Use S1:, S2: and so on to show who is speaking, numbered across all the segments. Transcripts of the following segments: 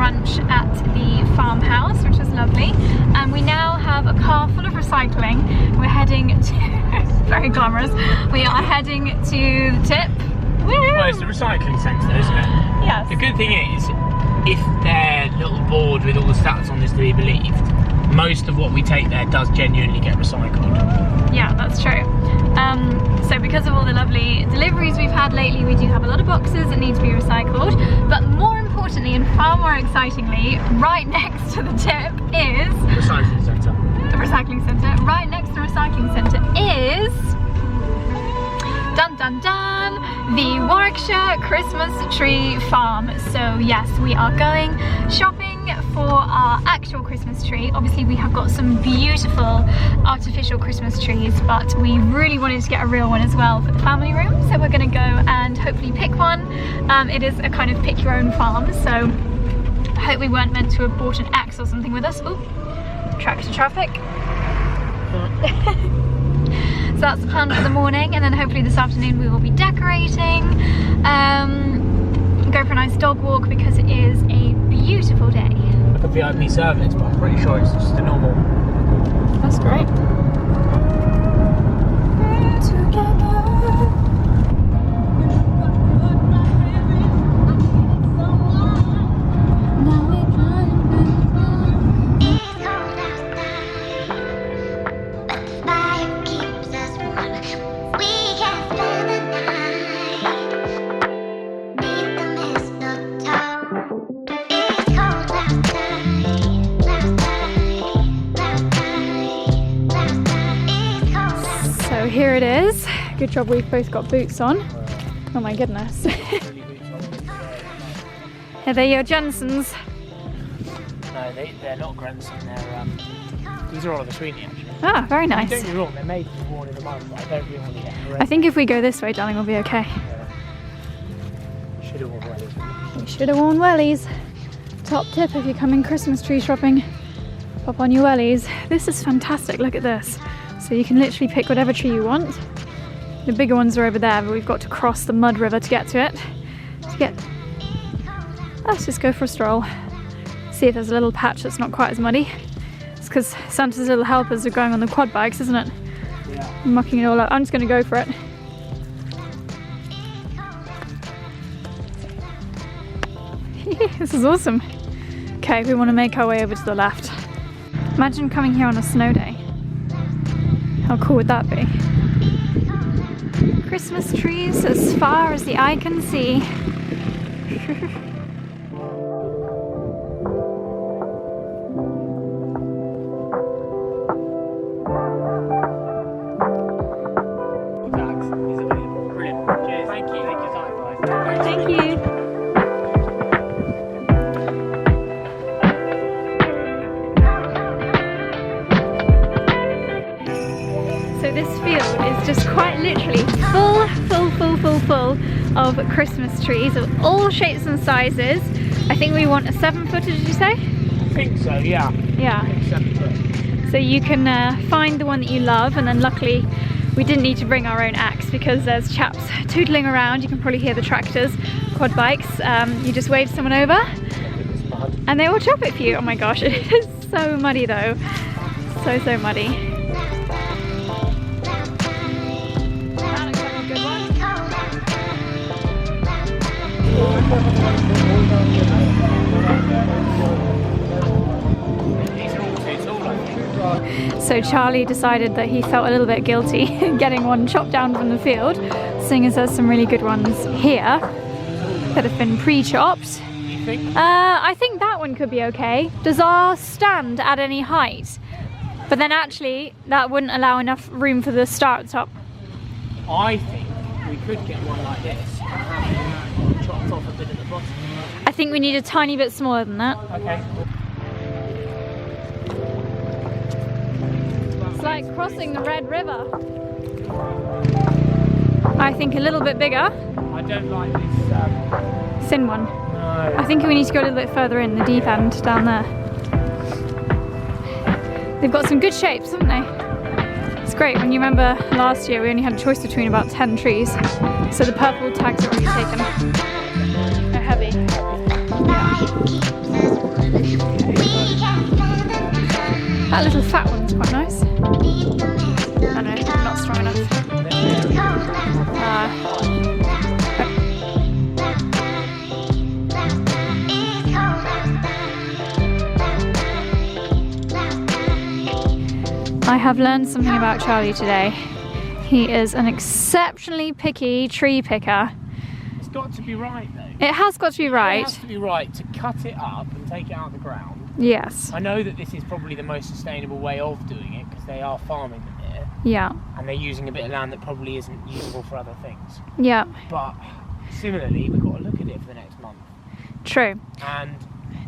S1: brunch at the farmhouse, which was lovely. And we now have a car full of recycling. We're heading to, very glamorous, we are heading to the tip.
S2: Well, it's the recycling centre, isn't it?
S1: Yes.
S2: The good thing is, if their little board with all the stats on is to be believed, most of what we take there does genuinely get recycled.
S1: Yeah, that's true. So because of all the lovely deliveries we've had lately, we do have a lot of boxes that need to be recycled. But more importantly, and far more excitingly, right next to the tip is...
S2: Recycling centre.
S1: The recycling centre. Right next to the recycling centre is... Dun dun dun! The Warwickshire Christmas Tree Farm. So yes, we are going shopping for our actual Christmas tree. Obviously we have got some beautiful artificial Christmas trees, but we really wanted to get a real one as well for the family room. So we're going to go and hopefully pick one. It is a kind of pick your own farm, so I hope we weren't meant to have brought an axe or something with us. Ooh, tractor traffic. So that's the plan for the morning, and then hopefully this afternoon we will be decorating, go for a nice dog walk because it is a beautiful day.
S2: Like a VIP service, but I'm pretty sure it's just a normal.
S1: That's great. Here it is. Good job we've both got boots on. Oh my goodness. Are they your Johnsons?
S2: No, they're not Grenson, these are Oliver Sweeney actually.
S1: Ah, very nice.
S2: Don't get me wrong, they're made to be worn in the mud, but I don't really want to get
S1: I think if we go this way, darling, we'll be okay.
S2: Yeah. Should have worn wellies.
S1: You should have worn wellies. Top tip if you're coming Christmas tree shopping, pop on your wellies. This is fantastic, look at this. So you can literally pick whatever tree you want. The bigger ones are over there, but we've got to cross the mud river to get to it. Let's just go for a stroll. See if there's a little patch that's not quite as muddy. It's because Santa's little helpers are going on the quad bikes, isn't it?
S2: Yeah.
S1: Mucking it all up. I'm just going to go for it. This is awesome. Okay, we want to make our way over to the left. Imagine coming here on a snow day. How cool would that be? Christmas trees as far as the eye can see. Thank you. So this field is just quite literally full of Christmas trees of all shapes and sizes. I think we want a 7-footer, did you say?
S2: I think so, yeah.
S1: Yeah.
S2: I think 7 foot.
S1: So you can find the one that you love, and then luckily we didn't need to bring our own axe because there's chaps tootling around. You can probably hear the tractors, quad bikes. You just wave someone over and they will chop it for you. Oh my gosh, it is so muddy though. So muddy. That looks like a good one. So Charlie decided that he felt a little bit guilty getting one chopped down from the field, seeing as there's some really good ones here that have been pre-chopped.
S2: You think?
S1: I think that one could be okay. Does our stand add any height? But then actually that wouldn't allow enough room for the star at the top.
S2: I think we could get one like this and have chopped off a bit at the bottom.
S1: I think we need a tiny bit smaller than that.
S2: Okay.
S1: It's like crossing the Red River. I think a little bit bigger.
S2: I don't like this
S1: Thin one.
S2: No.
S1: I think we need to go a little bit further in the deep end down there. They've got some good shapes, haven't they? It's great. When you remember last year we only had a choice between about 10 trees. So the purple tags are already taken. They're heavy. Yeah. That little fat one's quite nice. I know, not strong enough. I have learned something about Charlie today. He is an exceptionally picky tree picker.
S2: It's got to be right though.
S1: It has got to be right.
S2: It has to be right to cut it up and take it out of the ground.
S1: Yes.
S2: I know that this is probably the most sustainable way of doing it because they are farming them here.
S1: Yeah.
S2: And they're using a bit of land that probably isn't usable for other things.
S1: Yeah.
S2: But similarly, we've got to look at it for the next month.
S1: True.
S2: And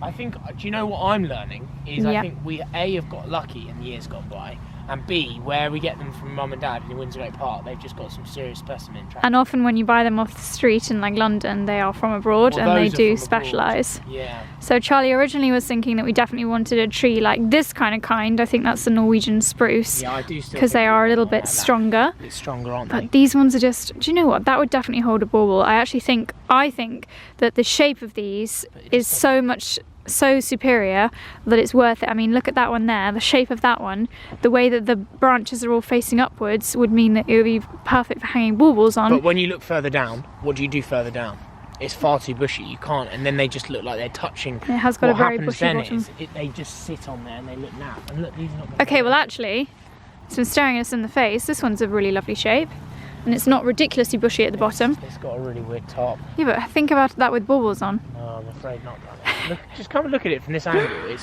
S2: I think, do you know what I'm learning? Is I think we A, have got lucky and years gone by, and B, where we get them from mum and dad in Windsor Lake Park, they've just got some serious specimen tracks.
S1: And often when you buy them off the street in like London, they are from abroad, and they do specialise.
S2: Yeah.
S1: So Charlie originally was thinking that we definitely wanted a tree like this kind. I think that's the Norwegian spruce.
S2: Yeah, I do still.
S1: Because they are a little bit stronger.
S2: A bit stronger, aren't they?
S1: But these ones are just, do you know what? That would definitely hold a bauble. I think that the shape of these is so superior that it's worth it. I mean, look at that one there, the shape of that one, the way that the branches are all facing upwards would mean that it would be perfect for hanging baubles on.
S2: But when you look further down, what do you do further down? It's far too bushy, you can't, and then they just look like they're touching.
S1: It has got a very bushy bottom.
S2: They just sit on there and they look naff. And look, these are not.
S1: Okay, well actually, it's been staring us in the face. This one's a really lovely shape, and it's not ridiculously bushy at the bottom.
S2: It's got a really weird top.
S1: Yeah, but think about that with baubles on.
S2: No, I'm afraid not. Look, just come and look at it from this angle.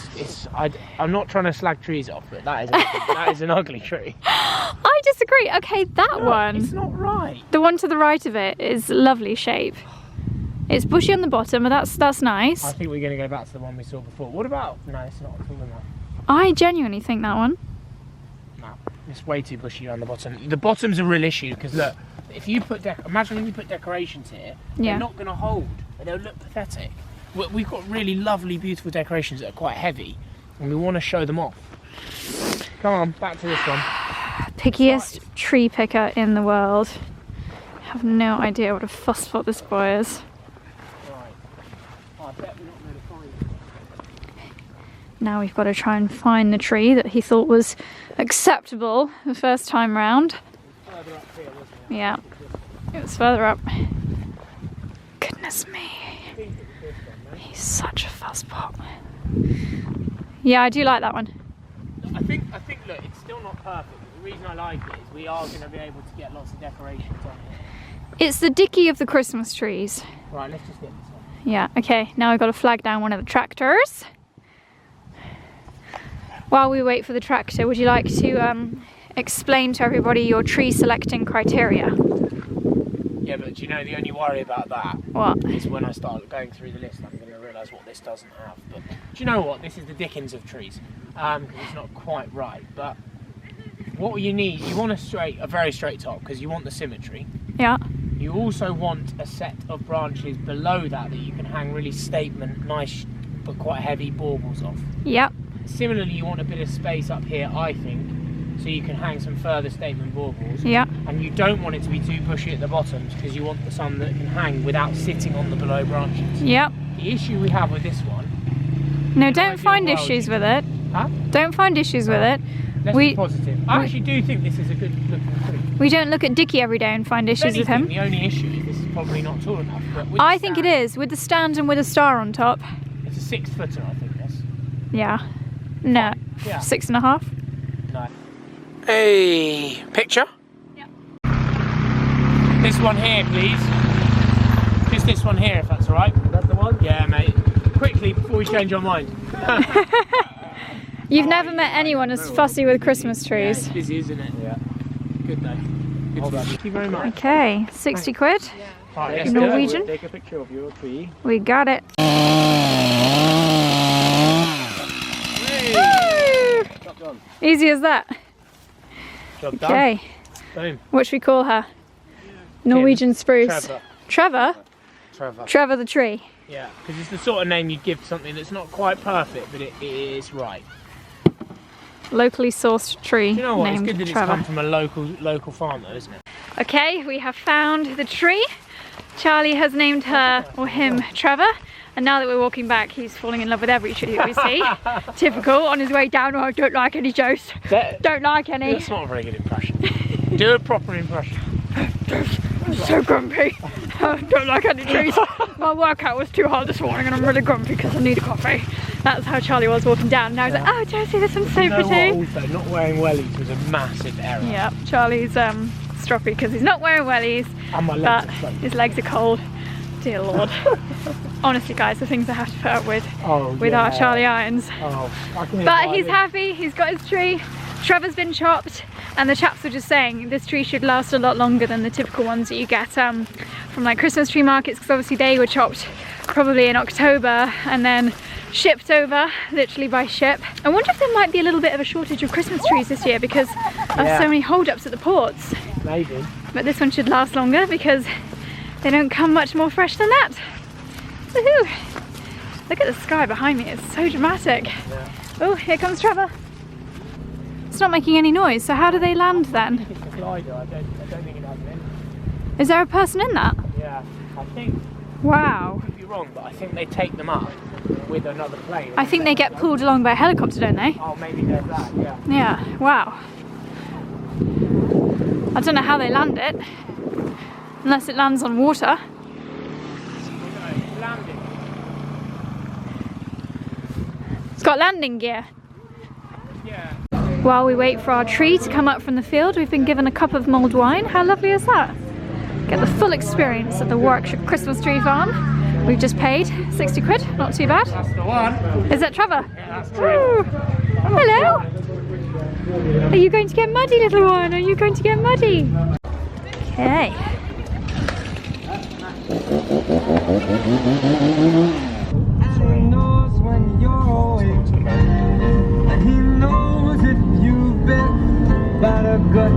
S2: I'm not trying to slag trees off, but that is an ugly tree.
S1: I disagree. Okay, that one.
S2: It's not right.
S1: The one to the right of it is lovely shape. It's bushy on the bottom, but that's nice.
S2: I think we're going to go back to the one we saw before. What about? No, it's not at all in that.
S1: I genuinely think that one.
S2: No, it's way too bushy on the bottom. The bottom's a real issue because look, if you put imagine when you put decorations here, they're not going to hold and they'll look pathetic. We've got really lovely, beautiful decorations that are quite heavy, and we want to show them off. Come on, back to this one.
S1: Pickiest tree picker in the world. I have no idea what a fusspot this boy is.
S2: Right. Oh, I bet we're not going to find it.
S1: Now we've got to try and find the tree that he thought was acceptable the first time round.
S2: It was further up here, wasn't it?
S1: Yeah, it was further up. Goodness me. He's such a fusspot. Yeah, I do like that one.
S2: I think look, it's still not perfect, but the reason I like it is we are going to be able to get lots of decorations on here.
S1: It's the Dickie of the Christmas trees.
S2: Right, let's just get this one.
S1: Yeah, okay, now I've got to flag down one of the tractors. While we wait for the tractor, would you like to explain to everybody your tree selecting criteria?
S2: Yeah, but you know, the only worry about that
S1: What?
S2: is when I start going through the list, I'm going to realise what this doesn't have. But do you know what? This is the Dickens of trees. It's not quite right. But what you need, you want a very straight top because you want the symmetry.
S1: Yeah.
S2: You also want a set of branches below that you can hang really statement, nice but quite heavy baubles off.
S1: Yep.
S2: Similarly, you want a bit of space up here, I think, so you can hang some further statement baubles.
S1: Yeah.
S2: And you don't want it to be too bushy at the bottoms because you want some that can hang without sitting on the below branches.
S1: Yep.
S2: The issue we have with this one...
S1: No, don't find issues with it.
S2: Huh?
S1: Don't find issues with it.
S2: Let's be positive. I actually do think this is a good looking tree.
S1: We don't look at Dickie every day and find issues with him.
S2: The only issue is this is probably not tall enough. But
S1: I think it is, with the stand and with a star on top.
S2: It's a 6 footer, I think, this.
S1: Yeah. No.
S2: Yeah.
S1: 6.5.
S2: No. Hey, picture?
S1: Yep.
S2: This one here, please. Just this one here, if that's all right. That's the one? Yeah, mate. Quickly, before we change our mind.
S1: You've never met anyone as fussy with Christmas trees.
S2: Yeah, it's busy, isn't it? Yeah. Good day. Good stuff. Thank you very much.
S1: Okay, 60 quid.
S2: Yeah. Right, let's
S1: Norwegian.
S2: Take a picture of your tree.
S1: We got it.
S2: Job done.
S1: Easy as that.
S2: Job done.
S1: Okay.
S2: Boom.
S1: What should we call her? Norwegian spruce.
S2: Trevor.
S1: Trevor the tree.
S2: Yeah, because it's the sort of name you'd give something that's not quite perfect, but it is right.
S1: Locally sourced tree.
S2: Do you know what? It's
S1: named
S2: good that
S1: Trevor.
S2: it's come from a local farmer, isn't it?
S1: Okay, we have found the tree. Charlie has named her, or him, Trevor. And now that we're walking back, he's falling in love with every tree that we see. Typical, on his way down, oh, I don't like any, Jose. Don't like any.
S2: That's not a very good impression. Do a proper impression.
S1: I'm so grumpy. I don't like any trees. My workout was too hard this morning and I'm really grumpy because I need a coffee. That's how Charlie was walking down. And I was like, oh, Josie, this one's so pretty.
S2: Also, not wearing wellies was a massive error.
S1: Yeah, Charlie's stroppy because he's not wearing wellies,
S2: and my
S1: but
S2: legs are
S1: his legs are cold. Dear Lord. Honestly, guys, the things I have to put up with our Charlie irons.
S2: Oh,
S1: but he's happy, he's got his tree. Trevor's been chopped, and the chaps were just saying this tree should last a lot longer than the typical ones that you get from like Christmas tree markets, because obviously they were chopped probably in October and then shipped over, literally by ship. I wonder if there might be a little bit of a shortage of Christmas trees this year because of so many hold-ups at the ports.
S2: Maybe.
S1: But this one should last longer because they don't come much more fresh than that. Woohoo! Look at the sky behind me, it's so dramatic.
S2: Yeah.
S1: Oh, here comes Trevor. It's not making any noise, so how do they land then?
S2: It's a glider, I don't think it has an engine.
S1: Is there a person in that?
S2: Yeah, I think.
S1: Wow.
S2: I could be wrong, but I think they take them up with another plane.
S1: I think they get pulled along by a helicopter, don't they?
S2: Oh, maybe there's that, yeah.
S1: Yeah, wow. I don't know how they land it, unless it lands on water.
S2: Landing.
S1: It's got landing gear.
S2: Yeah.
S1: While we wait for our tree to come up from the field, we've been given a cup of mulled wine. How lovely is that? Get the full experience at the Warwickshire Christmas tree farm. We've just paid 60 quid, not too bad.
S2: That's the one.
S1: Is that Trevor?
S2: Yeah, that's Trevor.
S1: Hello. Are you going to get muddy, little one? Are you going to get muddy? Okay.
S3: He knows when you're awake, and he knows if you've been bad or good.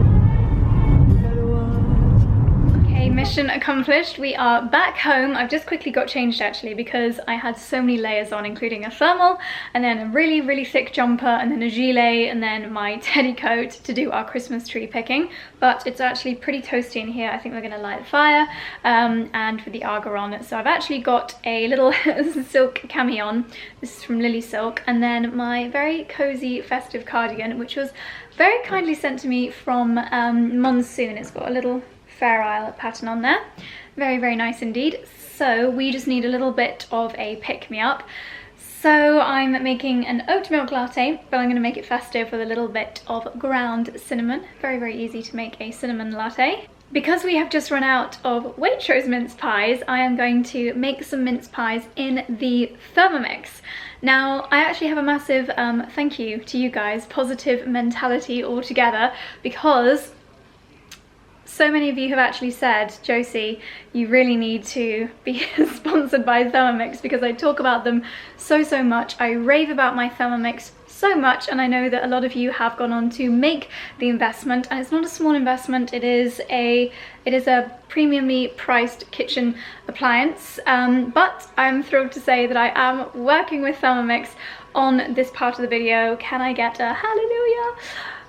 S1: Okay, mission accomplished. We are back home. I've just quickly got changed actually because I had so many layers on, including a thermal and then a really, really thick jumper and then a gilet and then my teddy coat to do our Christmas tree picking. But it's actually pretty toasty in here. I think we're going to light the fire and with the Arga on. So I've actually got a little silk cami on. This is from Lily Silk, and then my very cozy festive cardigan, which was very kindly sent to me from Monsoon. It's got a little Fair Isle pattern on there. Very, very nice indeed. So we just need a little bit of a pick-me-up. So I'm making an oat milk latte, but I'm going to make it festive with a little bit of ground cinnamon. Very, very easy to make a cinnamon latte. Because we have just run out of Waitrose mince pies, I am going to make some mince pies in the Thermomix. Now, I actually have a massive thank you to you guys, positive mentality altogether, because so many of you have actually said, Josie, you really need to be sponsored by Thermomix because I talk about them so much. I rave about my Thermomix so much, and I know that a lot of you have gone on to make the investment, and it's not a small investment. It is a premiumly priced kitchen appliance, but I'm thrilled to say that I am working with Thermomix on this part of the video. Can I get a hallelujah?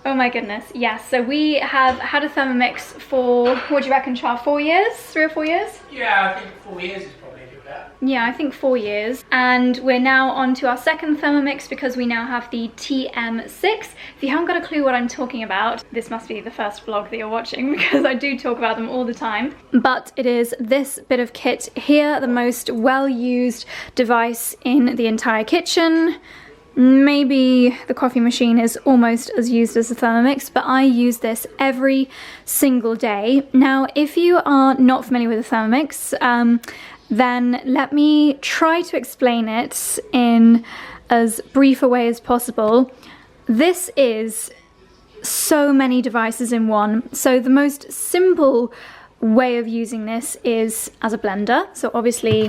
S1: Oh my goodness, yes. So we have had a Thermomix for, what do you reckon, Char, 4 years? 3 or 4 years?
S2: Yeah, I think 4 years is probably a bit better.
S1: Yeah, I think 4 years. And we're now on to our second Thermomix because we now have the TM6. If you haven't got a clue what I'm talking about, this must be the first vlog that you're watching because I do talk about them all the time. But it is this bit of kit here, the most well-used device in the entire kitchen. Maybe the coffee machine is almost as used as the Thermomix, but I use this every single day. Now, if you are not familiar with the Thermomix, then let me try to explain it in as brief a way as possible. This is so many devices in one. So the most simple way of using this is as a blender. So obviously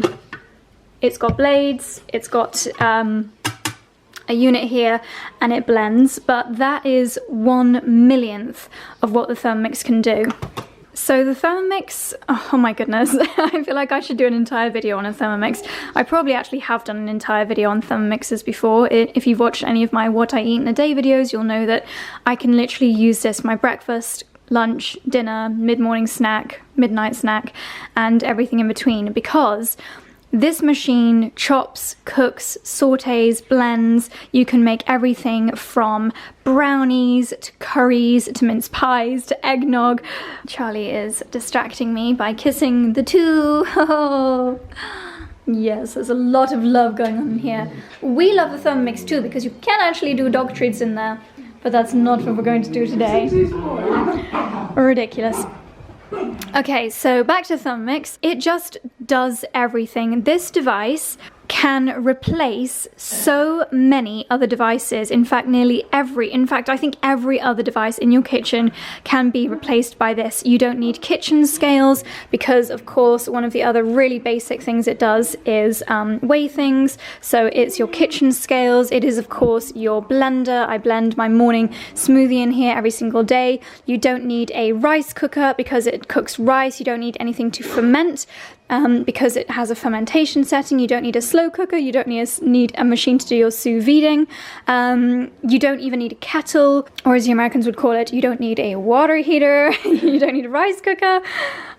S1: it's got blades, it's got a unit here, and it blends, but that is 1/1,000,000th of what the Thermomix can do. So the Thermomix, oh my goodness, I feel like I should do an entire video on a Thermomix. I probably actually have done an entire video on Thermomixes before. If you've watched any of my What I Eat in a Day videos, you'll know that I can literally use this for my breakfast, lunch, dinner, mid-morning snack, midnight snack, and everything in between, because this machine chops, cooks, sautés, blends. You can make everything from brownies to curries to mince pies to eggnog. Charlie is distracting me by kissing the two. Yes, there's a lot of love going on here. We love the Thermomix too because you can actually do dog treats in there, but that's not what we're going to do today. Ridiculous. Okay, so back to Thermomix. It just does everything. This device can replace so many other devices. In fact, I think every other device in your kitchen can be replaced by this. You don't need kitchen scales because, of course, one of the other really basic things it does is weigh things. So it's your kitchen scales. It is, of course, your blender. I blend my morning smoothie in here every single day. You don't need a rice cooker because it cooks rice. You don't need anything to ferment. Because it has a fermentation setting. You don't need a slow cooker, you don't need a machine to do your sous videing. You don't even need a kettle, or as the Americans would call it, you don't need a water heater, you don't need a rice cooker.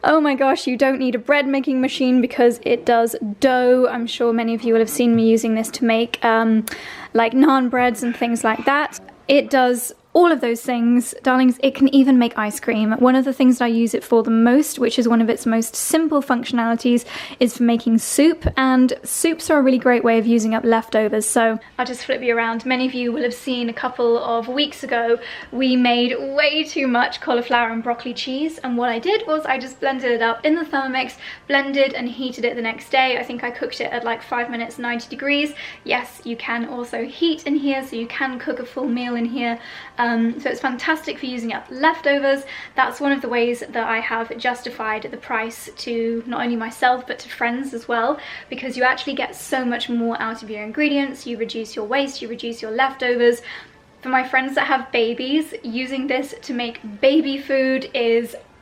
S1: Oh my gosh, you don't need a bread making machine because it does dough. I'm sure many of you will have seen me using this to make like naan breads and things like that. It does all of those things. Darlings, it can even make ice cream. One of the things that I use it for the most, which is one of its most simple functionalities, is for making soup, and soups are a really great way of using up leftovers. So I'll just flip you around. Many of you will have seen a couple of weeks ago we made way too much cauliflower and broccoli cheese, and what I did was I just blended it up in the Thermomix, blended and heated it the next day. I think I cooked it at like 5 minutes, 90 degrees. Yes, you can also heat in here, so you can cook a full meal in here. So it's fantastic for using up leftovers. That's one of the ways that I have justified the price to not only myself but to friends as well, because you actually get so much more out of your ingredients. You reduce your waste, you reduce your leftovers. For my friends that have babies, using this to make baby food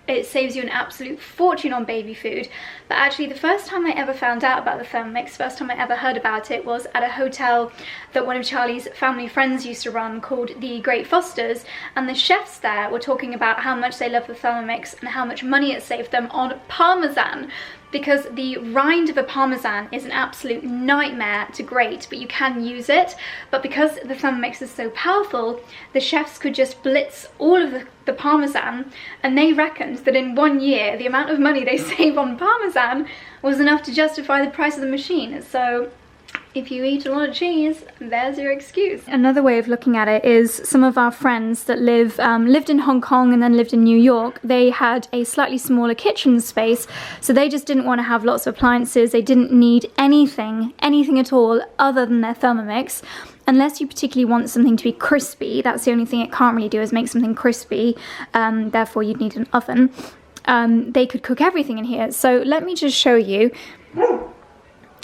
S1: it saves you an absolute fortune on baby food. But actually the first time I ever found out about the Thermomix, first time I ever heard about it, was at a hotel that one of Charlie's family friends used to run called the Great Fosters, and the chefs there were talking about how much they love the Thermomix and how much money it saved them on Parmesan, because the rind of a Parmesan is an absolute nightmare to grate, but you can use it. But because the Thermomix is so powerful, the chefs could just blitz all of the Parmesan, and they reckoned that in 1 year the amount of money they save on Parmesan was enough to justify the price of the machine. So if you eat a lot of cheese, there's your excuse. Another way of looking at it is some of our friends that lived in Hong Kong and then lived in New York. They had a slightly smaller kitchen space, so they just didn't want to have lots of appliances. They didn't need anything at all other than their Thermomix. Unless you particularly want something to be crispy, that's the only thing it can't really do, is make something crispy. Therefore you'd need an oven. They could cook everything in here. So let me just show you.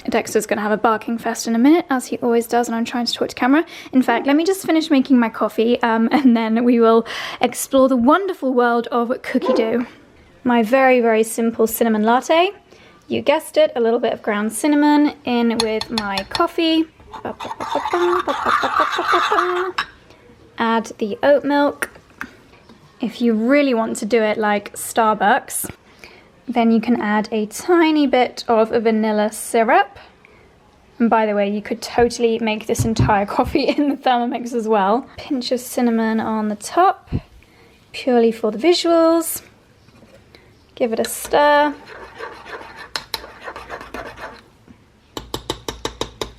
S1: Dexter's going to have a barking fest in a minute, as he always does, and I'm trying to talk to camera. In fact, let me just finish making my coffee, and then we will explore the wonderful world of cookie dough. My very, very simple cinnamon latte. You guessed it, a little bit of ground cinnamon in with my coffee. Add the oat milk. If you really want to do it like Starbucks, then you can add a tiny bit of vanilla syrup. And by the way, you could totally make this entire coffee in the Thermomix as well. Pinch of cinnamon on the top, purely for the visuals. Give it a stir.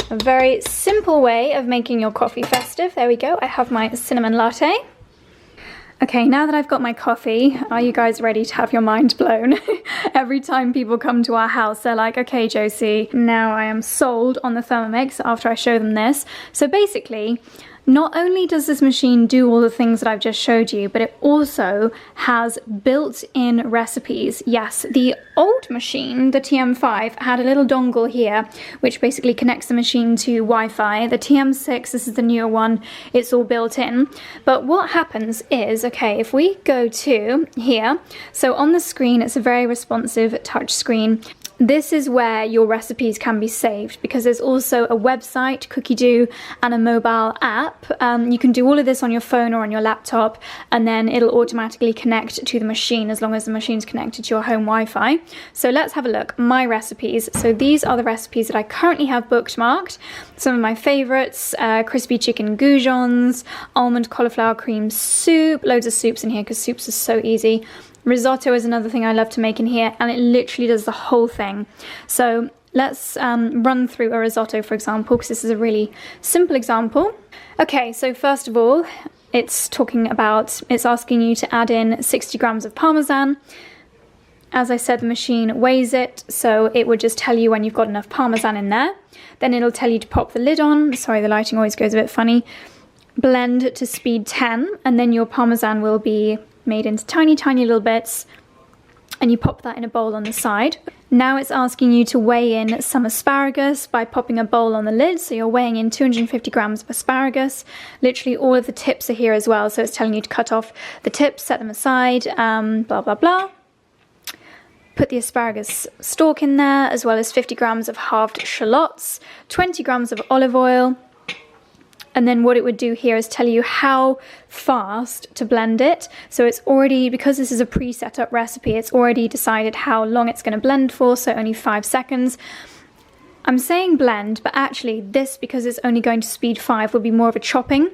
S1: A very simple way of making your coffee festive. There we go, I have my cinnamon latte. Okay, now that I've got my coffee, are you guys ready to have your mind blown? Every time people come to our house, they're like, okay, Josie, now I am sold on the Thermomix after I show them this. So basically, not only does this machine do all the things that I've just showed you, but it also has built-in recipes. Yes, the old machine, the TM5, had a little dongle here, which basically connects the machine to Wi-Fi. The TM6, this is the newer one, it's all built in. But what happens is, okay, if we go to here, so on the screen, it's a very responsive touch screen. this is where your recipes can be saved, because there's also a website, Cookie Do, and a mobile app. You can do all of this on your phone or on your laptop, and then it'll automatically connect to the machine as long as the machine's connected to your home Wi-Fi. So let's have a look. My recipes. So these are the recipes that I currently have bookmarked. Some of my favorites: crispy chicken goujons, almond cauliflower cream soup, loads of soups in here because soups are so easy. Risotto is another thing I love to make in here, and it literally does the whole thing. So let's run through a risotto, for example, because this is a really simple example. Okay, so first of all, it's asking you to add in 60 grams of Parmesan. As I said, the machine weighs it, so it would just tell you when you've got enough Parmesan in there. Then it'll tell you to pop the lid on. Sorry, the lighting always goes a bit funny. Blend to speed 10, and then your Parmesan will be made into tiny little bits, and you pop that in a bowl on the side. Now it's asking you to weigh in some asparagus by popping a bowl on the lid, so you're weighing in 250 grams of asparagus. Literally all of the tips are here as well, so it's telling you to cut off the tips, set them aside, blah blah blah. Put the asparagus stalk in there, as well as 50 grams of halved shallots, 20 grams of olive oil. And then what it would do here is tell you how fast to blend it. So it's already, because this is a pre-set up recipe, it's already decided how long it's going to blend for, so only 5 seconds. I'm saying blend, but actually this, because it's only going to speed 5, would be more of a chopping.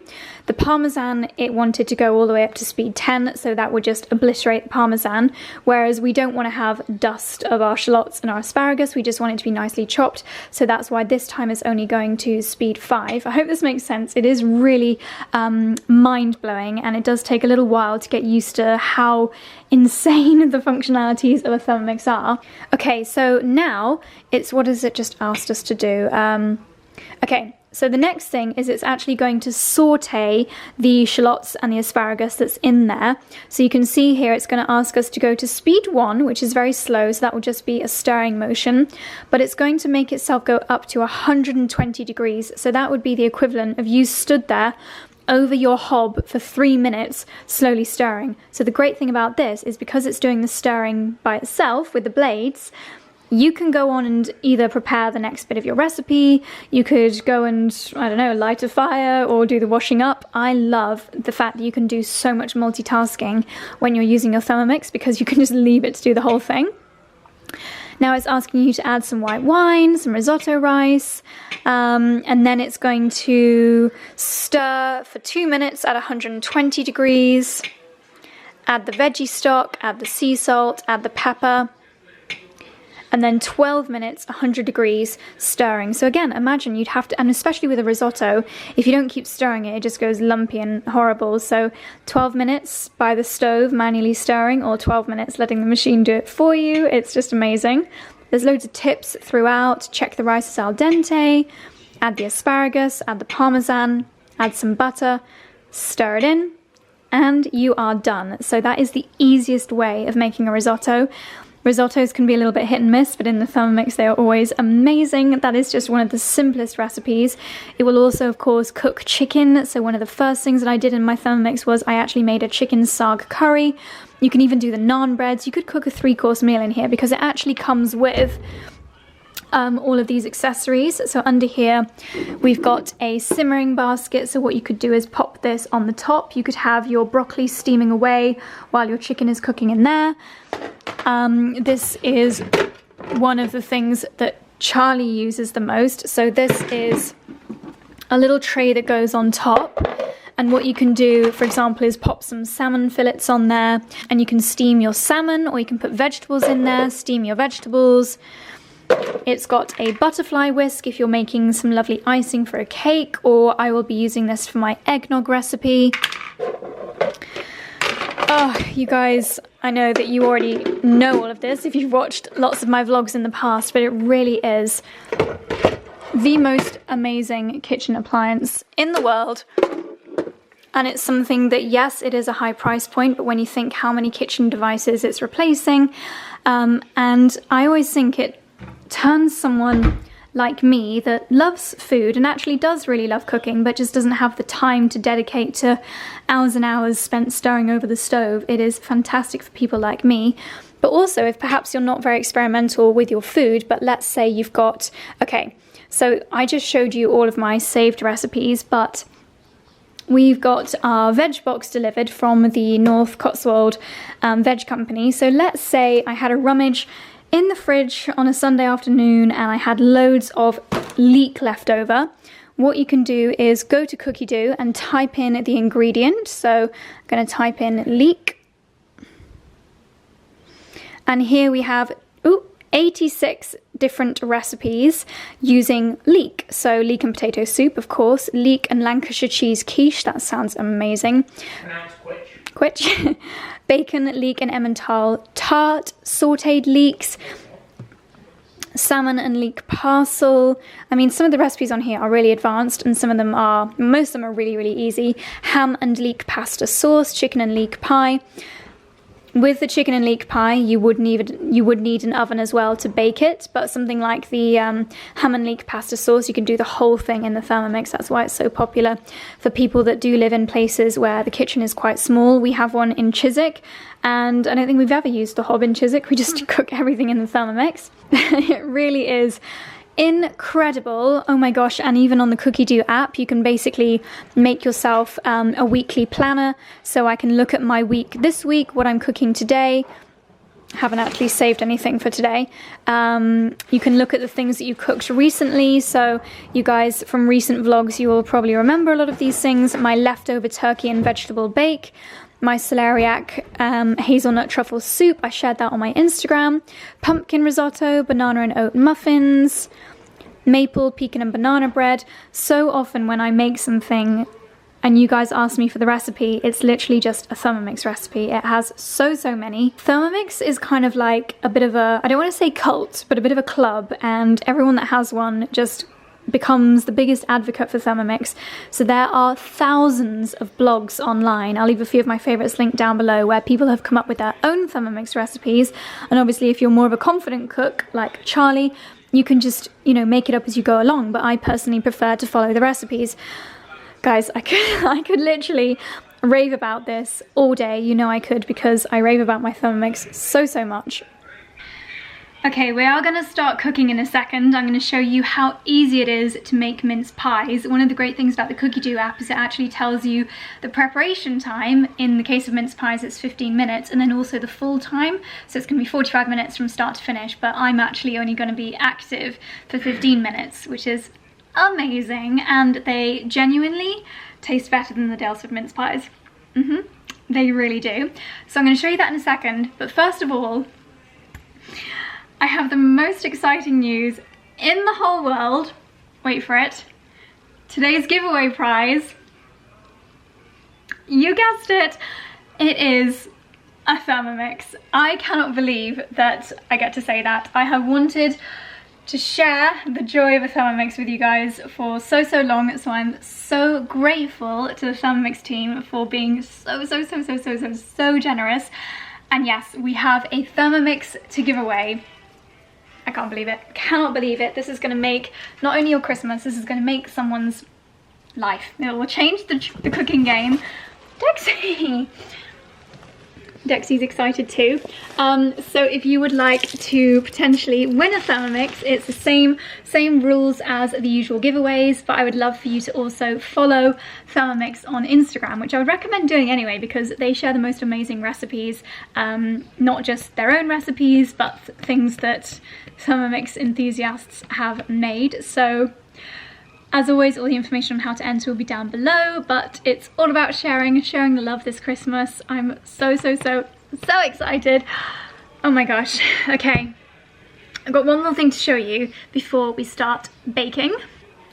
S1: The Parmesan, it wanted to go all the way up to speed 10, so that would just obliterate the Parmesan, whereas we don't want to have dust of our shallots and our asparagus, we just want it to be nicely chopped, so that's why this time is only going to speed 5. I hope this makes sense. It is really mind-blowing, and it does take a little while to get used to how insane the functionalities of a Thermomix are. Okay, so now what has it just asked us to do? Okay, so the next thing is it's actually going to saute the shallots and the asparagus that's in there. So you can see here it's going to ask us to go to speed 1, which is very slow, so that will just be a stirring motion, but it's going to make itself go up to 120 degrees, so that would be the equivalent of you stood there over your hob for 3 minutes slowly stirring. So the great thing about this is because it's doing the stirring by itself with the blades, you can go on and either prepare the next bit of your recipe, you could go and, I don't know, light a fire or do the washing up. I love the fact that you can do so much multitasking when you're using your Thermomix, because you can just leave it to do the whole thing. Now it's asking you to add some white wine, some risotto rice, and then it's going to stir for 2 minutes at 120 degrees, add the veggie stock, add the sea salt, add the pepper, and then 12 minutes, 100 degrees, stirring. So again, imagine you'd have to, and especially with a risotto, if you don't keep stirring it, it just goes lumpy and horrible. So 12 minutes by the stove, manually stirring, or 12 minutes letting the machine do it for you. It's just amazing. There's loads of tips throughout. Check the rice is al dente, add the asparagus, add the Parmesan, add some butter, stir it in, and you are done. So that is the easiest way of making a risotto. Risottos can be a little bit hit and miss, but in the Thermomix they are always amazing. That is just one of the simplest recipes. It will also, of course, cook chicken. So one of the first things that I did in my Thermomix was I actually made a chicken saag curry. You can even do the naan breads. You could cook a 3-course meal in here because it actually comes with all of these accessories. So under here we've got a simmering basket, so what you could do is pop this on the top. You could have your broccoli steaming away while your chicken is cooking in there. This is one of the things that Charlie uses the most. So this is a little tray that goes on top, and what you can do, for example, is pop some salmon fillets on there, and you can steam your salmon, or you can put vegetables in there, steam your vegetables. It's got a butterfly whisk if you're making some lovely icing for a cake, or I will be using this for my eggnog recipe. Oh, you guys, I know that you already know all of this if you've watched lots of my vlogs in the past, but it really is the most amazing kitchen appliance in the world. And it's something that, yes, it is a high price point, but when you think how many kitchen devices it's replacing, and I always think it turns someone like me that loves food and actually does really love cooking but just doesn't have the time to dedicate to hours and hours spent stirring over the stove. It is fantastic for people like me But also, if perhaps you're not very experimental with your food, but let's say you've got, okay, so I just showed you all of my saved recipes, but we've got our veg box delivered from the North Cotswold Veg Company. So let's say I had a rummage in the fridge on a Sunday afternoon and I had loads of leek left over. What you can do is go to Cookie Do and type in the ingredient. So I'm going to type in leek. And here we have 86 different recipes using leek. So leek and potato soup, of course, leek and Lancashire cheese quiche, that sounds amazing.
S2: Pronounced
S1: Quitch. Bacon, leek and Emmental tart, sauteed leeks, salmon and leek parcel. I mean, some of the recipes on here are really advanced and most of them are really, really easy. Ham and leek pasta sauce, chicken and leek pie. With the chicken and leek pie, you would need an oven as well to bake it, but something like the ham and leek pasta sauce, you can do the whole thing in the Thermomix. That's why it's so popular for people that do live in places where the kitchen is quite small. We have one in Chiswick, and I don't think we've ever used the hob in Chiswick. We just cook everything in the Thermomix. It really is incredible. Oh my gosh. And even on the Cookie Do app, you can basically make yourself a weekly planner. So I can look at my week this week, what I'm cooking today. Haven't actually saved anything for today. You can look at the things that you cooked recently. So you guys from recent vlogs, you will probably remember a lot of these things. My leftover turkey and vegetable bake, my celeriac hazelnut truffle soup, I shared that on my Instagram, pumpkin risotto, banana and oat muffins, maple, pecan and banana bread. So often when I make something and you guys ask me for the recipe, it's literally just a Thermomix recipe. It has so many. Thermomix is kind of like a bit of a, I don't want to say cult, but a bit of a club, and everyone that has one just becomes the biggest advocate for Thermomix. So there are thousands of blogs online. I'll leave a few of my favorites linked down below where people have come up with their own Thermomix recipes. And obviously if you're more of a confident cook like Charlie, you can just, you know, make it up as you go along. But I personally prefer to follow the recipes. Guys, I could literally rave about this all day. You know I could, because I rave about my Thermomix so much. Okay, we are going to start cooking in a second. I'm going to show you how easy it is to make mince pies. One of the great things about the Cookie Do app is it actually tells you the preparation time. In the case of mince pies, it's 15 minutes, and then also the full time. So it's going to be 45 minutes from start to finish, but I'm actually only going to be active for 15 minutes, which is amazing. And they genuinely taste better than the Dalesford mince pies. They really do. So I'm going to show you that in a second, but first of all, I have the most exciting news in the whole world. Wait for it. Today's giveaway prize, you guessed it, it is a Thermomix. I cannot believe that I get to say that. I have wanted to share the joy of a Thermomix with you guys for so long, so I'm so grateful to the Thermomix team for being so generous. And yes, we have a Thermomix to give away. I can't believe it. Cannot believe it. This is going to make not only your Christmas, this is going to make someone's life. It will change the cooking game. Dexy's excited too. So if you would like to potentially win a Thermomix, it's the same rules as the usual giveaways, but I would love for you to also follow Thermomix on Instagram, which I would recommend doing anyway, because they share the most amazing recipes, not just their own recipes, but things that Thermomix enthusiasts have made. So as always, all the information on how to enter will be down below, but it's all about sharing the love this Christmas. I'm so excited. Oh my gosh. Okay, I've got one more thing to show you before we start baking.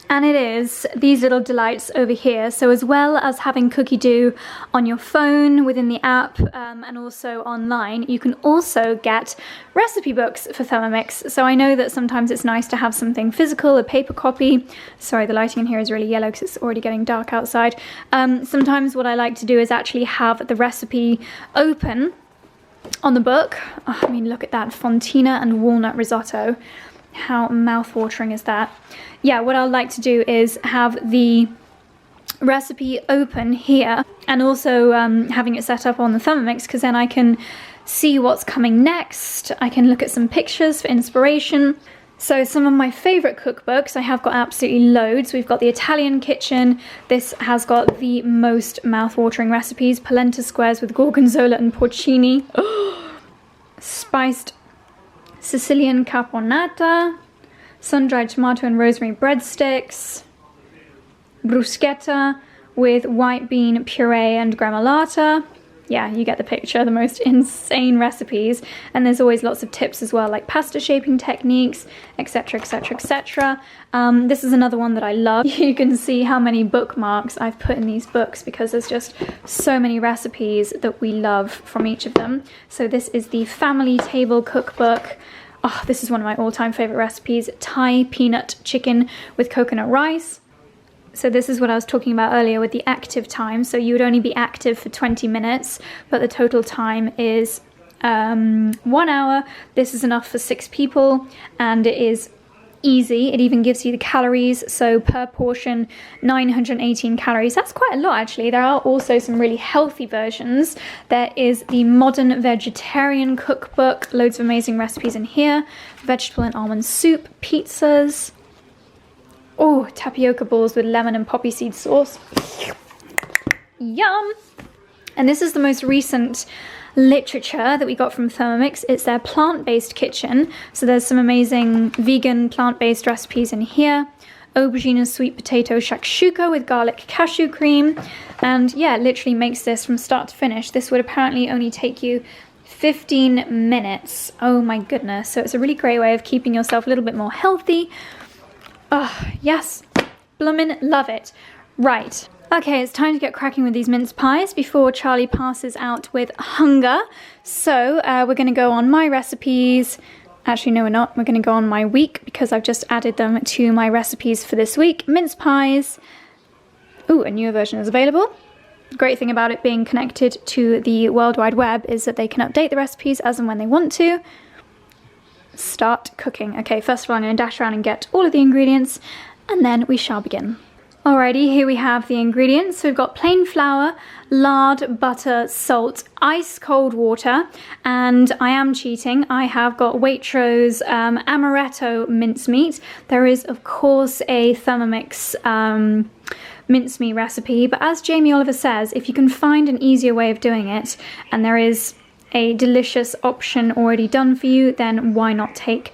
S1: And it is these little delights over here. So as well as having Cookie Do on your phone within the app and also online, you can also get recipe books for Thermomix. So I know that sometimes it's nice to have something physical, a paper copy. Sorry, the lighting in here is really yellow because it's already getting dark outside. Sometimes what I like to do is actually have the recipe open on the book. Oh, I mean, look at that, fontina and walnut risotto. How mouth-watering is that? Yeah, what I'd like to do is have the recipe open here and also having it set up on the Thermomix, because then I can see what's coming next. I can look at some pictures for inspiration. So some of my favourite cookbooks, I have got absolutely loads. We've got the Italian Kitchen. This has got the most mouth-watering recipes. Polenta squares with gorgonzola and porcini. Spiced Sicilian caponata. Sun-dried tomato and rosemary breadsticks. Bruschetta with white bean puree and gremolata. Yeah, you get the picture, the most insane recipes. And there's always lots of tips as well, like pasta shaping techniques, etc, etc, etc. This is another one that I love. You can see how many bookmarks I've put in these books because there's just so many recipes that we love from each of them. So this is the Family Table Cookbook. Oh, this is one of my all-time favorite recipes, Thai peanut chicken with coconut rice. So this is what I was talking about earlier with the active time. So you would only be active for 20 minutes, but the total time is 1 hour. This is enough for 6 people, and it is easy. It even gives you the calories. So per portion, 918 calories. That's quite a lot, actually. There are also some really healthy versions. There is the Modern Vegetarian Cookbook. Loads of amazing recipes in here. Vegetable and almond soup, pizzas. Oh, tapioca balls with lemon and poppy seed sauce. Yum! And this is the most recent literature that we got from Thermomix. It's their plant-based kitchen. So there's some amazing vegan plant-based recipes in here. Aubergine and sweet potato shakshuka with garlic cashew cream. And yeah, it literally makes this from start to finish. This would apparently only take you 15 minutes. Oh my goodness. So it's a really great way of keeping yourself a little bit more healthy. Oh, yes, bloomin' love it. Right, okay, it's time to get cracking with these mince pies before Charlie passes out with hunger. So we're gonna go on my recipes. Actually, no, we're not. We're gonna go on my week because I've just added them to my recipes for this week. Mince pies. Ooh, a newer version is available. The great thing about it being connected to the World Wide Web is that they can update the recipes as and when they want to. Start cooking. Okay, first of all I'm going to dash around and get all of the ingredients and then we shall begin. Alrighty, here we have the ingredients. So we've got plain flour, lard, butter, salt, ice cold water, and I am cheating. I have got Waitrose amaretto mincemeat. There is of course a Thermomix mincemeat recipe, but as Jamie Oliver says, if you can find an easier way of doing it and there is a delicious option already done for you, then why not take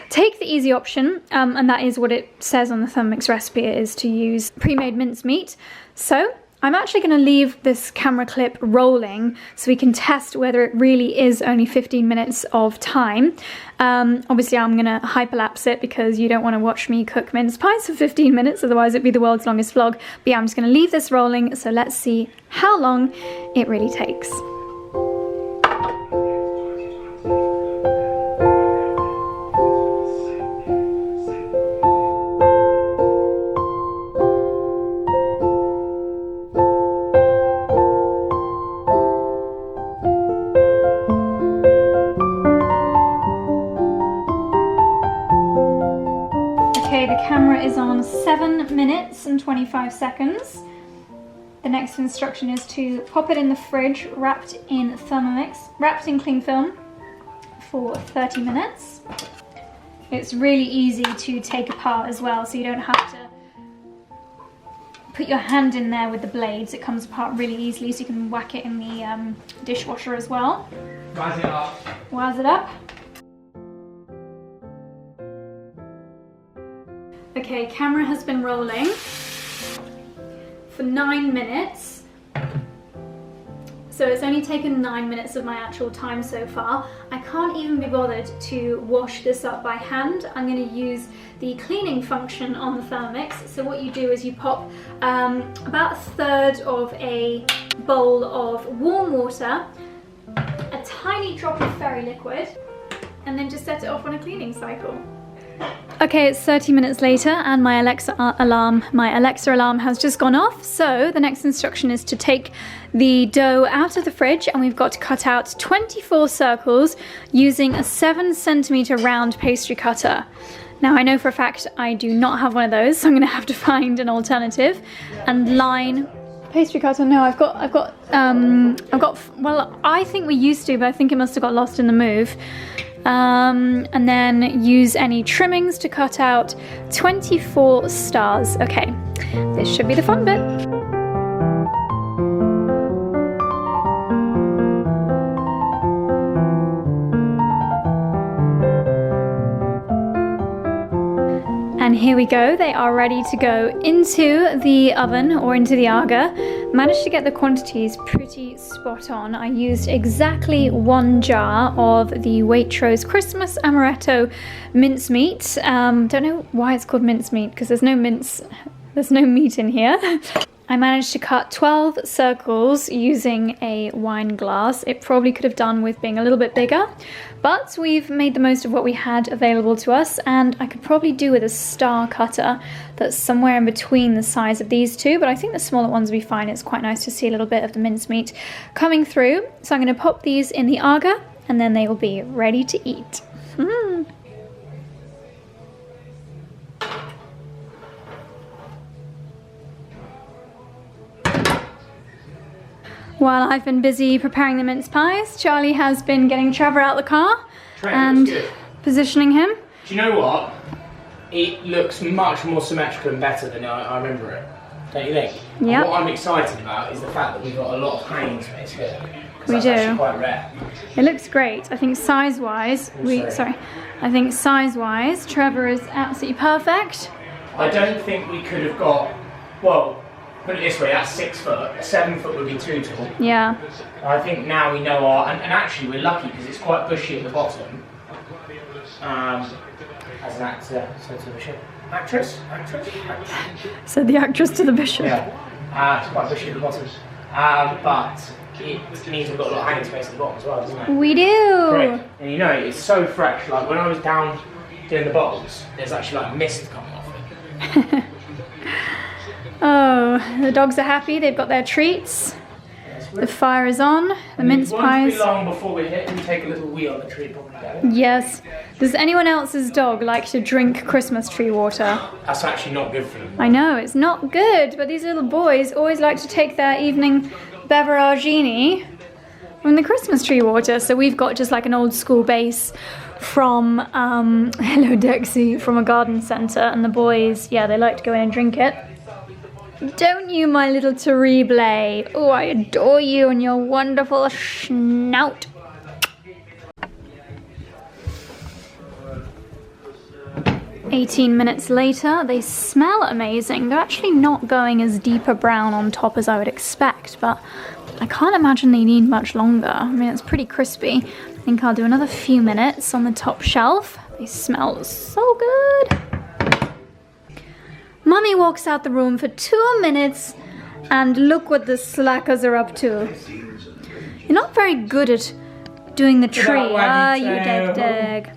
S1: the easy option, and that is what it says on the Thermomix recipe, is to use pre-made mincemeat. So I'm actually going to leave this camera clip rolling so we can test whether it really is only 15 minutes of time. Obviously I'm going to hyperlapse it because you don't want to watch me cook mince pies for 15 minutes, otherwise it'd be the world's longest vlog. But yeah, I'm just going to leave this rolling, so let's see how long it really takes. Okay, the camera is on 7 minutes and 25 seconds. The next instruction is to pop it in the fridge, wrapped in Thermomix, wrapped in cling film for 30 minutes. It's really easy to take apart as well, so you don't have to put your hand in there with the blades. It comes apart really easily, so you can whack it in the dishwasher as well.
S2: Waz it up.
S1: Waz it up. Okay, camera has been rolling for 9 minutes. So it's only taken 9 minutes of my actual time so far. I can't even be bothered to wash this up by hand. I'm going to use the cleaning function on the Thermomix. So what you do is you pop about 1/3 of a bowl of warm water, a tiny drop of fairy liquid, and then just set it off on a cleaning cycle. Okay, it's 30 minutes later and my Alexa alarm has just gone off. So the next instruction is to take the dough out of the fridge, and we've got to cut out 24 circles using a 7cm round pastry cutter. Now I know for a fact I do not have one of those, so I'm going to have to find an alternative and line pastry cutter. No, I've got. Well, I think we used to, but I think it must have got lost in the move. And then use any trimmings to cut out 24 stars. Okay, this should be the fun bit. And here we go, they are ready to go into the oven or into the Aga. Managed to get the quantities pretty spot on. I used exactly 1 jar of the Waitrose Christmas Amaretto mincemeat. Don't know why it's called mincemeat because there's no meat in here. I managed to cut 12 circles using a wine glass. It probably could have done with being a little bit bigger, but we've made the most of what we had available to us, and I could probably do with a star cutter that's somewhere in between the size of these two, but I think the smaller ones will be fine. It's quite nice to see a little bit of the mincemeat coming through. So I'm going to pop these in the Aga, and then they will be ready to eat. While I've been busy preparing the mince pies, Charlie has been getting Trevor out of the car and positioning him.
S2: Do you know what? It looks much more symmetrical and better than I remember it. Don't you think?
S1: Yeah.
S2: What I'm excited about is the fact that we've got a lot of hanging space here.
S1: We
S2: that's
S1: do.
S2: Actually quite rare.
S1: It looks great. I think size-wise, Trevor is absolutely perfect.
S2: I don't think we could have got, well, put it this way, that's 6 foot. 7 foot would be too tall.
S1: Yeah.
S2: I think now we know our, and actually we're lucky because it's quite bushy at the bottom. As an actor, so to the bishop. Actress?
S1: Said the actress to the bishop.
S2: Yeah. It's quite bushy at the bottom. But it means we've got a lot of hanging space at the bottom as well, doesn't it?
S1: We do.
S2: Correct. And you know, it's so fresh. Like when I was down doing the bowls, there's actually like mist coming off it.
S1: Oh, the dogs are happy. They've got their treats. The fire is on. The mince pies.
S2: It won't be long before we hit and take a little wee on the tree, probably.
S1: Yes. Does anyone else's dog like to drink Christmas tree water?
S2: That's actually not good for them.
S1: I know, it's not good, but these little boys always like to take their evening beveragini from the Christmas tree water. So we've got just like an old school base from, hello Dexy, from a garden centre, and the boys, yeah, they like to go in and drink it. Don't you, my little terrible? Oh, I adore you and your wonderful snout. "18 minutes later, they smell amazing. They're actually not going as deeper brown on top as I would expect, but I can't imagine they need much longer. I mean, it's pretty crispy. I think I'll do another few minutes on the top shelf. They smell so good. Mummy walks out the room for 2 minutes, and look what the slackers are up to. You're not very good at doing the tree, are you, Dig?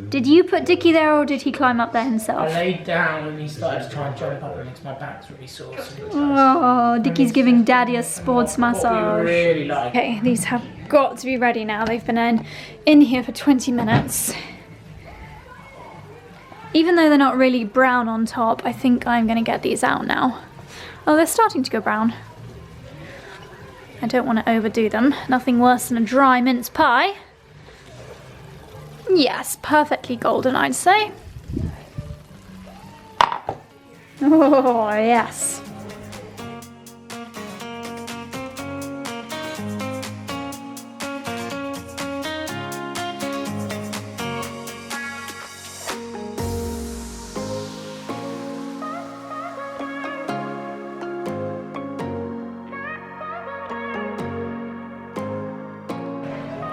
S1: Did you put Dickie there, or did he climb up there himself?
S2: I laid down and he started to try and jump up, and my back's really sore.
S1: Oh, Dickie's giving Daddy a sports massage.
S2: What we really like.
S1: Okay, these have got to be ready now. They've been in here for 20 minutes. Even though they're not really brown on top, I think I'm going to get these out now. Oh, they're starting to go brown. I don't want to overdo them. Nothing worse than a dry mince pie. Yes, perfectly golden, I'd say. Oh, yes.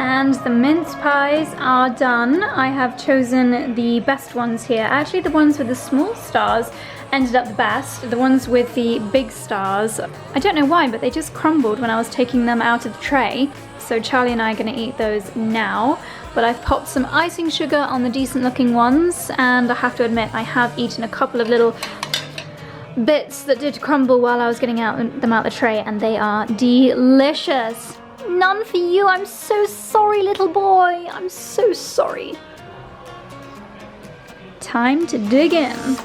S1: And the mince pies are done. I have chosen the best ones here. Actually, the ones with the small stars ended up the best. The ones with the big stars, I don't know why, but they just crumbled when I was taking them out of the tray. So Charlie and I are going to eat those now. But I've popped some icing sugar on the decent looking ones, and I have to admit I have eaten a couple of little bits that did crumble while I was getting them out the tray, and they are delicious. None for you. I'm so sorry, little boy. I'm so sorry. Time to dig in.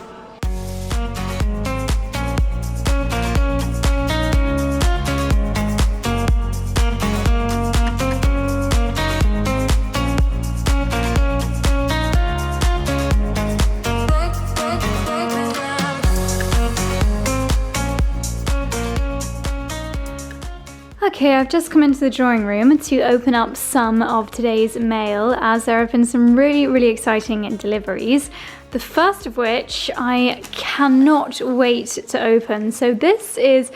S1: Okay, I've just come into the drawing room to open up some of today's mail, as there have been some really exciting deliveries. The first of which I cannot wait to open. So this is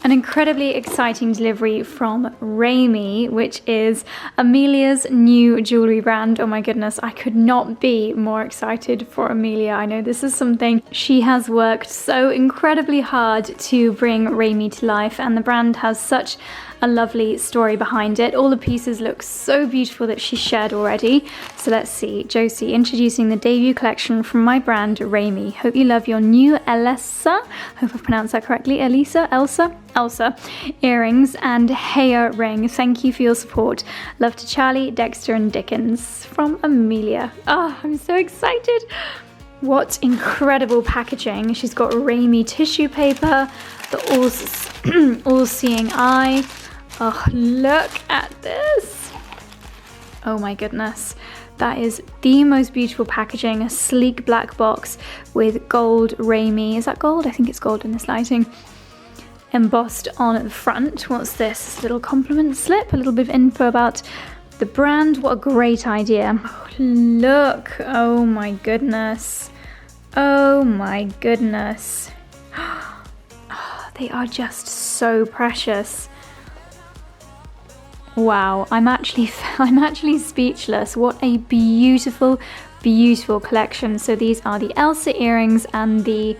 S1: an incredibly exciting delivery from Raimi, which is Amelia's new jewellery brand. Oh my goodness, I could not be more excited for Amelia. I know this is something she has worked so incredibly hard to bring Raimi to life, and the brand has such a lovely story behind it. All the pieces look so beautiful that she shared already. So let's see. Josie, introducing the debut collection from my brand Raimi. Hope you love your new Elsa, hope I've pronounced that correctly, Elsa earrings and hair ring. Thank you for your support. Love to Charlie, Dexter and Dickens. From Amelia. Oh, I'm so excited. What incredible packaging. She's got Raimi tissue paper, the all-seeing eye. Oh, look at this. Oh my goodness. That is the most beautiful packaging. A sleek black box with gold Raimi. Is that gold? I think it's gold in this lighting. Embossed on the front. What's this? Little compliment slip. A little bit of info about the brand. What a great idea. Oh, look. Oh my goodness. Oh my goodness. Oh, they are just so precious. Wow, I'm actually speechless. What a beautiful collection. So these are the Elsa earrings and the,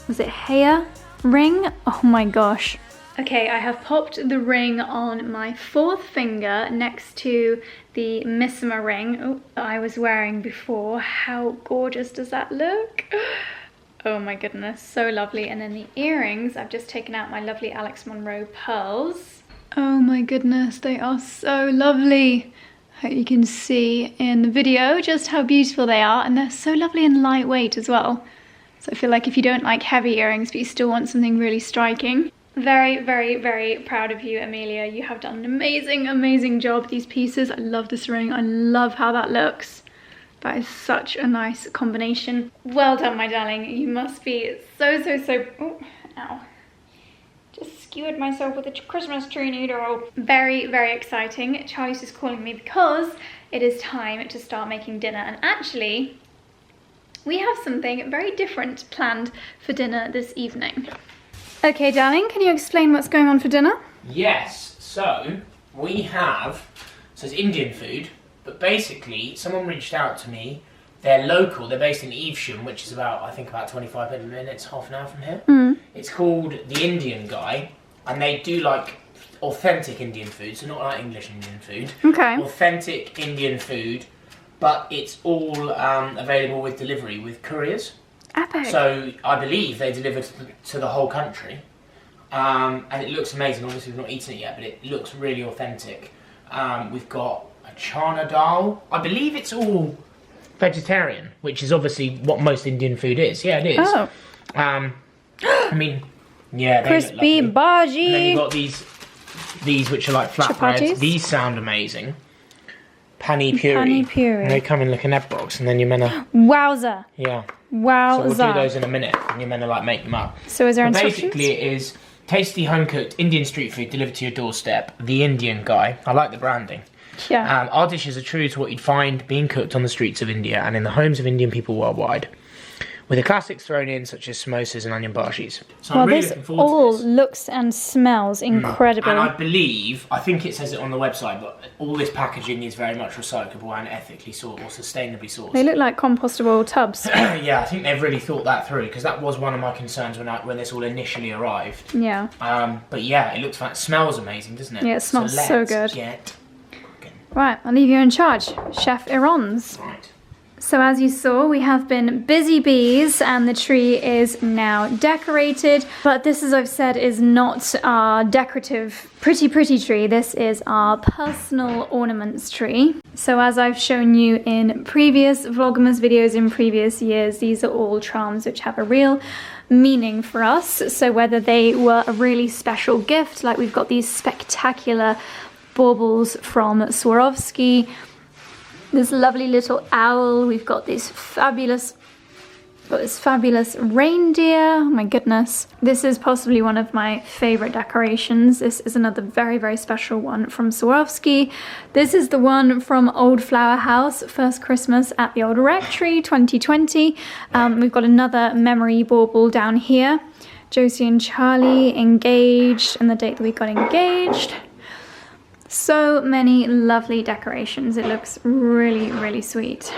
S1: was it hair ring? Oh my gosh. Okay, I have popped the ring on my fourth finger next to the Missima ring that I was wearing before. How gorgeous does that look? Oh my goodness, so lovely. And then the earrings, I've just taken out my lovely Alex Monroe pearls. Oh my goodness, they are so lovely. Hope you can see in the video just how beautiful they are, and they're so lovely and lightweight as well. So I feel like if you don't like heavy earrings but you still want something really striking. Very proud of you, Amelia. You have done an amazing job. These pieces, I love this ring. I love how that looks. That is such a nice combination. Well done, my darling. You must be so, oh, ow. Just skewered myself with a Christmas tree needle. Very exciting. Charlie's just calling me because it is time to start making dinner. And actually, we have something very different planned for dinner this evening. Okay, darling, can you explain what's going on for dinner?
S2: Yes, so we have, so it's Indian food, but basically someone reached out to me. They're local, they're based in Evesham, which is about, I think about 25 minutes, half an hour from here. It's called The Indian Guy, and they do like authentic Indian food, so not like English Indian food.
S1: Okay.
S2: Authentic Indian food, but it's all available with delivery, with couriers.
S1: Epic.
S2: So I believe they deliver to the whole country, and it looks amazing. Obviously we've not eaten it yet, but it looks really authentic. We've got a chana dal. I believe it's all vegetarian, which is obviously what most Indian food is. Yeah, it is.
S1: Oh.
S2: I mean, yeah, they
S1: crispy
S2: look lovely.
S1: bhaji.
S2: And then you've got these which are like flatbreads. These sound amazing. Pani puri.
S1: Pani puri.
S2: And they come in like an egg box, and then you're meant to...
S1: Wowza.
S2: Yeah.
S1: Wowza.
S2: So we'll do those in a minute, and you're meant to like make them up.
S1: So is there instructions?
S2: Basically it is tasty home-cooked Indian street food delivered to your doorstep. The Indian Guy. I like the branding.
S1: Yeah.
S2: Our dishes are true to what you'd find being cooked on the streets of India and in the homes of Indian people worldwide, with the classics thrown in such as samosas and onion bhajis. So
S1: well,
S2: I'm really
S1: this
S2: looking forward
S1: all
S2: to this.
S1: looks and smells incredible.
S2: And I think it says it on the website, but all this packaging is very much recyclable and ethically sourced or sustainably sourced.
S1: They look like compostable tubs.
S2: Yeah, I think they've really thought that through, because that was one of my concerns when this all initially arrived.
S1: Yeah.
S2: But yeah, it looks fine. It smells amazing, doesn't it?
S1: Yeah, it smells so good.
S2: Get
S1: Right, I'll leave you in charge, Chef Irons.
S2: right.
S1: So as you saw, we have been busy bees and the tree is now decorated. But this, as I've said, is not our decorative pretty tree. This is our personal ornaments tree. So as I've shown you in previous Vlogmas videos in previous years, these are all charms which have a real meaning for us. So whether they were a really special gift, like we've got these spectacular baubles from Swarovski, this lovely little owl, we've got these fabulous Got this fabulous reindeer. Oh my goodness. This is possibly one of my favorite decorations. This is another very, very special one from Swarovski. This is the one from Old Flower House, First Christmas at the Old Rectory 2020. We've got another memory bauble down here. Josie and Charlie engaged and the date that we got engaged. So many lovely decorations. It looks really, really sweet.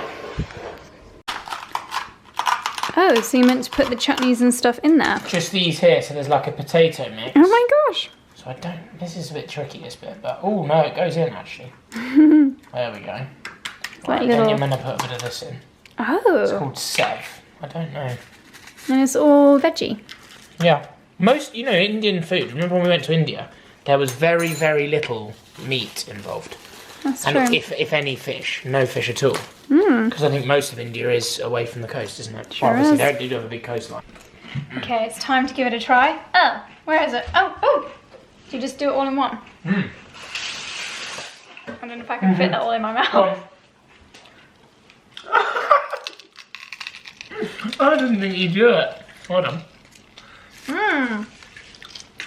S1: Oh, so you meant to put the chutneys and stuff in there?
S2: Just these here, so there's like a potato mix.
S1: Oh my gosh.
S2: So I don't, this is a bit tricky, this bit, but oh no, it goes in actually. There we go. Right, then you're meant to put a bit of this in.
S1: Oh.
S2: It's called Sev. I don't know.
S1: And it's all veggie.
S2: Yeah. Most, you know, Indian food, remember when we went to India? There was very, very little meat involved.
S1: That's
S2: and
S1: true.
S2: if any fish, no fish at all. Because I think most of India is away from the coast, isn't it?
S1: Sure
S2: obviously,
S1: is.
S2: they do have a big coastline.
S1: Okay, it's time to give it a try. Oh, where is it? Oh! Do you just do it all in one? I don't know if I can fit that all in my mouth.
S2: I didn't think you'd do it. Well done.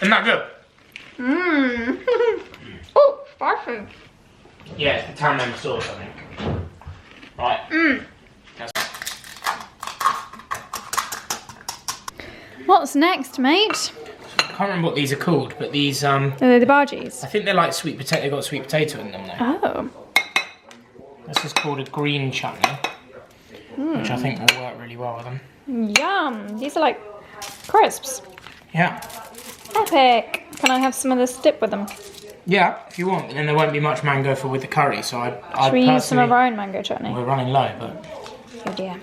S2: Isn't that good?
S1: Oh, spicy.
S2: Yeah, it's the tamarind sauce, I think. Right.
S1: What's next, mate?
S2: I can't remember what these are called, but these
S1: Are they the bargies?
S2: I think they're like sweet potato. They've got sweet potato in them now.
S1: Oh.
S2: This is called a green chutney, which I think will work really well with them.
S1: Yum. These are like crisps.
S2: Yeah.
S1: Epic. Can I have some of this dip with them?
S2: Yeah, if you want, and then there won't be much mango with the curry. So I
S1: Should we use some of our own mango chutney?
S2: We're running low, but.
S1: Oh dear.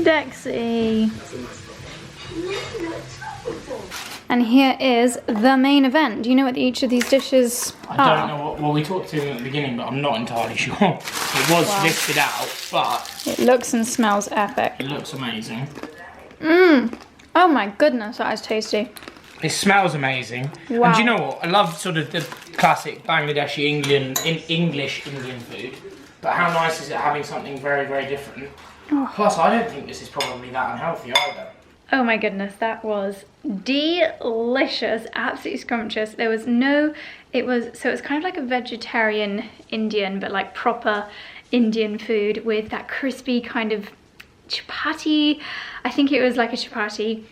S1: Dexy. And here is the main event. Do you know what each of these dishes are?
S2: I don't know what. Well, we talked to them at the beginning, but I'm not entirely sure. It was listed out, but
S1: it looks and smells epic.
S2: It looks amazing.
S1: Oh my goodness, that is tasty.
S2: It smells amazing.
S1: Wow.
S2: And do you know what? I love sort of the classic Bangladeshi English Indian food. But how nice is it having something very, very different? Oh. Plus, I don't think this is probably that unhealthy either.
S1: Oh my goodness, that was delicious, absolutely scrumptious. There was no, it was kind of like a vegetarian Indian, but like proper Indian food with that crispy kind of chapati. I think it was like a chapati.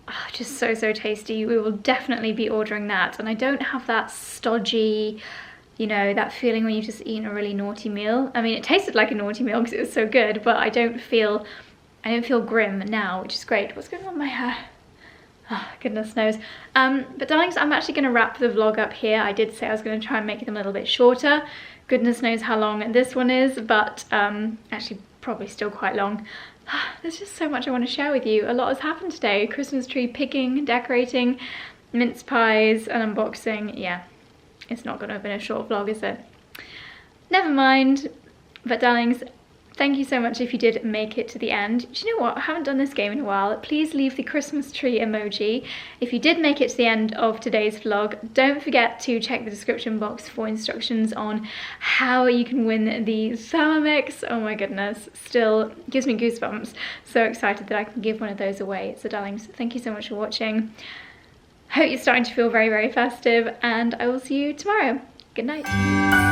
S1: Oh, just so tasty. We will definitely be ordering that. And I don't have that stodgy, you know, that feeling when you've just eaten a really naughty meal. I mean, it tasted like a naughty meal because it was so good, but I don't feel grim now, which is great. What's going on with my hair? Oh, goodness knows. But darlings, I'm actually going to wrap the vlog up here. I did say I was going to try and make it a little bit shorter. Goodness knows how long this one is, but actually probably still quite long. There's just so much I want to share with you. A lot has happened today. Christmas tree picking, decorating, mince pies, and unboxing. Yeah, it's not going to have been a short vlog, is it? Never mind. But darlings, thank you so much if you did make it to the end. Do you know what? I haven't done this game in a while. Please leave the Christmas tree emoji. If you did make it to the end of today's vlog, don't forget to check the description box for instructions on how you can win the Thermomix. Oh my goodness, still gives me goosebumps. So excited that I can give one of those away. So darlings, thank you so much for watching. Hope you're starting to feel very, very festive, and I will see you tomorrow. Good night.